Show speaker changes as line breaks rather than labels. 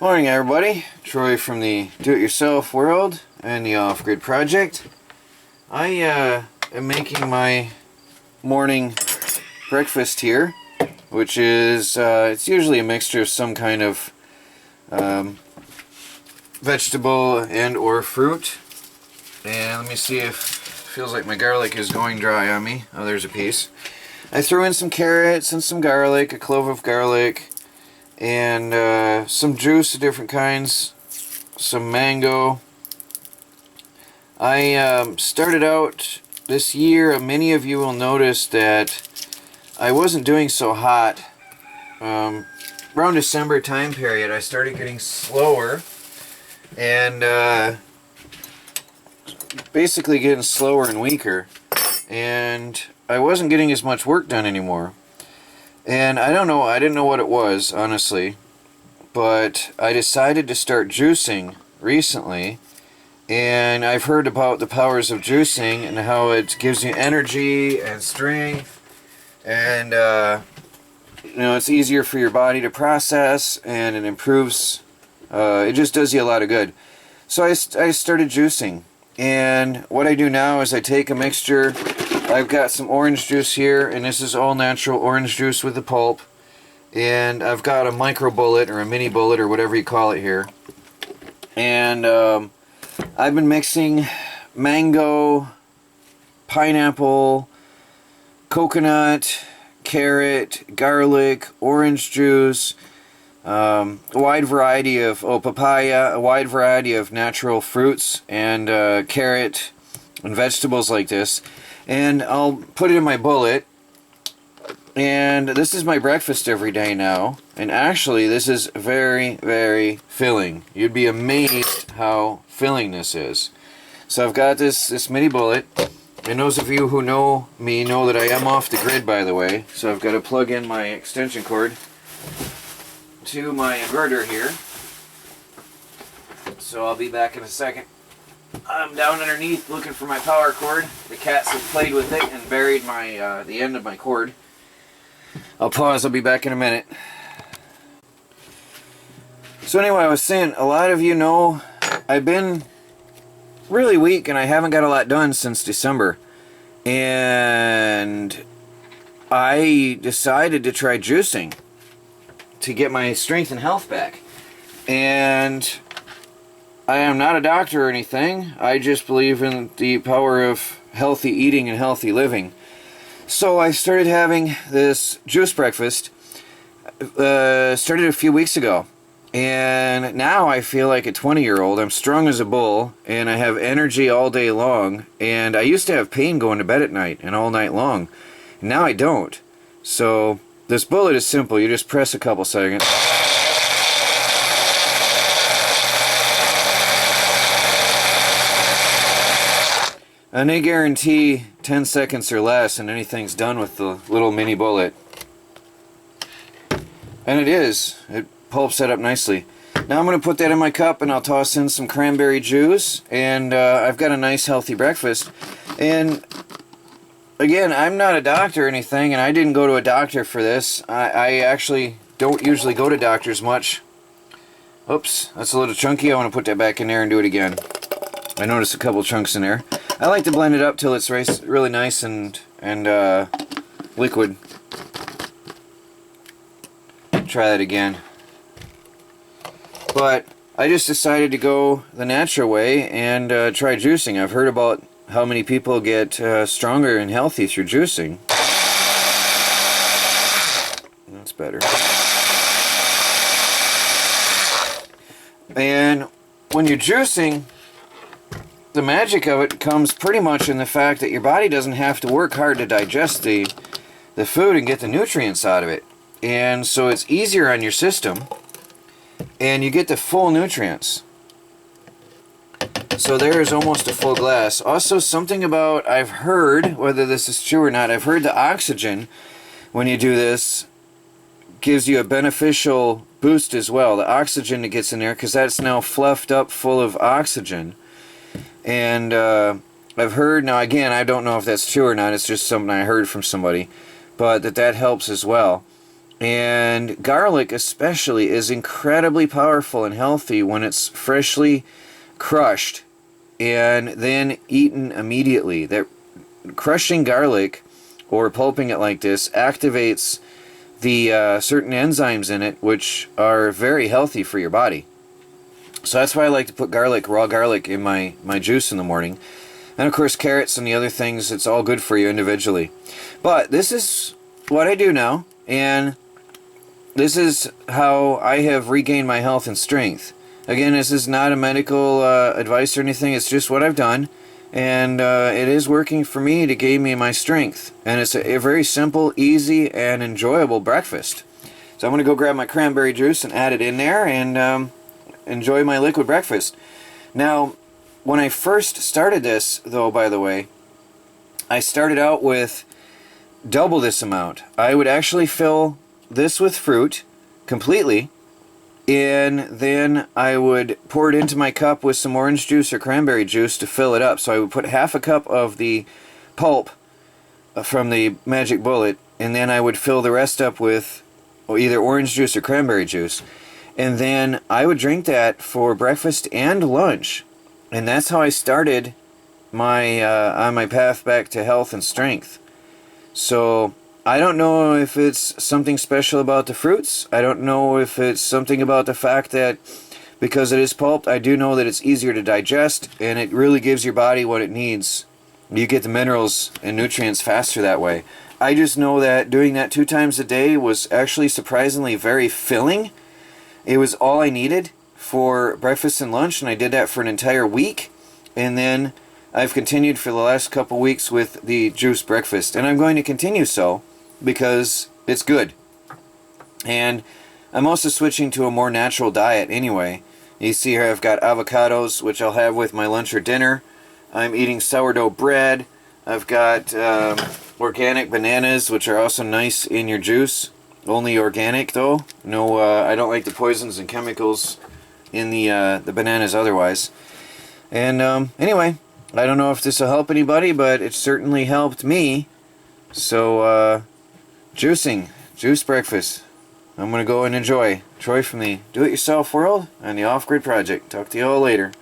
Morning everybody, Troy from the Do-It-Yourself World and the Off-Grid Project. I am making my morning breakfast here, which is, it's usually a mixture of some kind of vegetable and or fruit. And let me see if it feels like my garlic is going dry on me. Oh, there's a piece. I threw in some carrots and some garlic, a clove of garlic, and some juice of different kinds, some mango. I started out this year, many of you will notice that I wasn't doing so hot. Around December time period I started getting slower and basically getting slower and weaker, and I wasn't getting as much work done anymore. And I didn't know what it was, honestly, but I decided to start juicing recently, and I've heard about the powers of juicing and how it gives you energy and strength, and it's easier for your body to process, and it improves, it just does you a lot of good. So I started juicing, and what I do now is I take a mixture. I've got some orange juice here, and this is all natural orange juice with the pulp. And I've got a micro bullet, or a mini bullet, or whatever you call it here. And I've been mixing mango, pineapple, coconut, carrot, garlic, orange juice, a wide variety of papaya, a wide variety of natural fruits, and carrot and vegetables like this. And I'll put it in my bullet, and this is my breakfast every day now. And actually this is very, very filling. You'd be amazed how filling this is. So I've got this mini bullet, and those of you who know me know that I am off the grid, by the way. So I've got to plug in my extension cord to my inverter here. So I'll be back in a second. I'm down underneath looking for my power cord. The cats have played with it and buried my the end of my cord. I'll pause, I'll be back in a minute. So anyway, I was saying, a lot of you know I've been really weak and I haven't got a lot done since December. And I decided to try juicing to get my strength and health back. And I am not a doctor or anything. I just believe in the power of healthy eating and healthy living. So I started having this juice breakfast. Started a few weeks ago. And now I feel like a 20-year-old. I'm strong as a bull, and I have energy all day long. And I used to have pain going to bed at night and all night long. Now I don't. So this bullet is simple. You just press a couple seconds. And they guarantee 10 seconds or less and anything's done with the little mini bullet. And it is. It pulps that up nicely. Now I'm going to put that in my cup, and I'll toss in some cranberry juice, and I've got a nice healthy breakfast. And again, I'm not a doctor or anything, and I didn't go to a doctor for this. I actually don't usually go to doctors much. Oops, that's a little chunky. I want to put that back in there and do it again. I noticed a couple chunks in there. I like to blend it up till it's really nice and liquid. Try that again. But I just decided to go the natural way and try juicing. I've heard about how many people get stronger and healthy through juicing. That's better. And when you're juicing, the magic of it comes pretty much in the fact that your body doesn't have to work hard to digest the food and get the nutrients out of it. And so it's easier on your system, and you get the full nutrients. So there is almost a full glass. Also, something about, I've heard, whether this is true or not, I've heard the oxygen, when you do this, gives you a beneficial boost as well. The oxygen that gets in there, because that's now fluffed up full of oxygen. And I've heard, now again, I don't know if that's true or not, it's just something I heard from somebody, but that helps as well. And garlic especially is incredibly powerful and healthy when it's freshly crushed and then eaten immediately. That crushing garlic or pulping it like this activates the certain enzymes in it, which are very healthy for your body. So that's why I like to put garlic, raw garlic, in my juice in the morning. And of course carrots and the other things, it's all good for you individually. But this is what I do now, and this is how I have regained my health and strength. Again, this is not a medical advice or anything, it's just what I've done. And it is working for me to gain me my strength. And it's a very simple, easy, and enjoyable breakfast. So I'm going to go grab my cranberry juice and add it in there and enjoy my liquid breakfast. Now, when I first started this, though, by the way, I started out with double this amount. I would actually fill this with fruit completely, and then I would pour it into my cup with some orange juice or cranberry juice to fill it up. So I would put half a cup of the pulp from the Magic Bullet, and then I would fill the rest up with either orange juice or cranberry juice. And then I would drink that for breakfast and lunch. And that's how I started my on my path back to health and strength. So I don't know if it's something special about the fruits. I don't know if it's something about the fact that because it is pulped, I do know that it's easier to digest and it really gives your body what it needs. You get the minerals and nutrients faster that way. I just know that doing that 2 times a day was actually surprisingly very filling. It was all I needed for breakfast and lunch, and I did that for an entire week. And then I've continued for the last couple weeks with the juice breakfast, and I'm going to continue so because it's good. And I'm also switching to a more natural diet anyway. You see here I've got avocados, which I'll have with my lunch or dinner. I'm eating sourdough bread. I've got organic bananas, which are also nice in your juice. Only organic though. No, I don't like the poisons and chemicals in the bananas otherwise. And anyway, I don't know if this will help anybody, but it certainly helped me. So juice breakfast. I'm going to go and enjoy. Troy from the Do-It-Yourself World and the Off-Grid Project. Talk to you all later.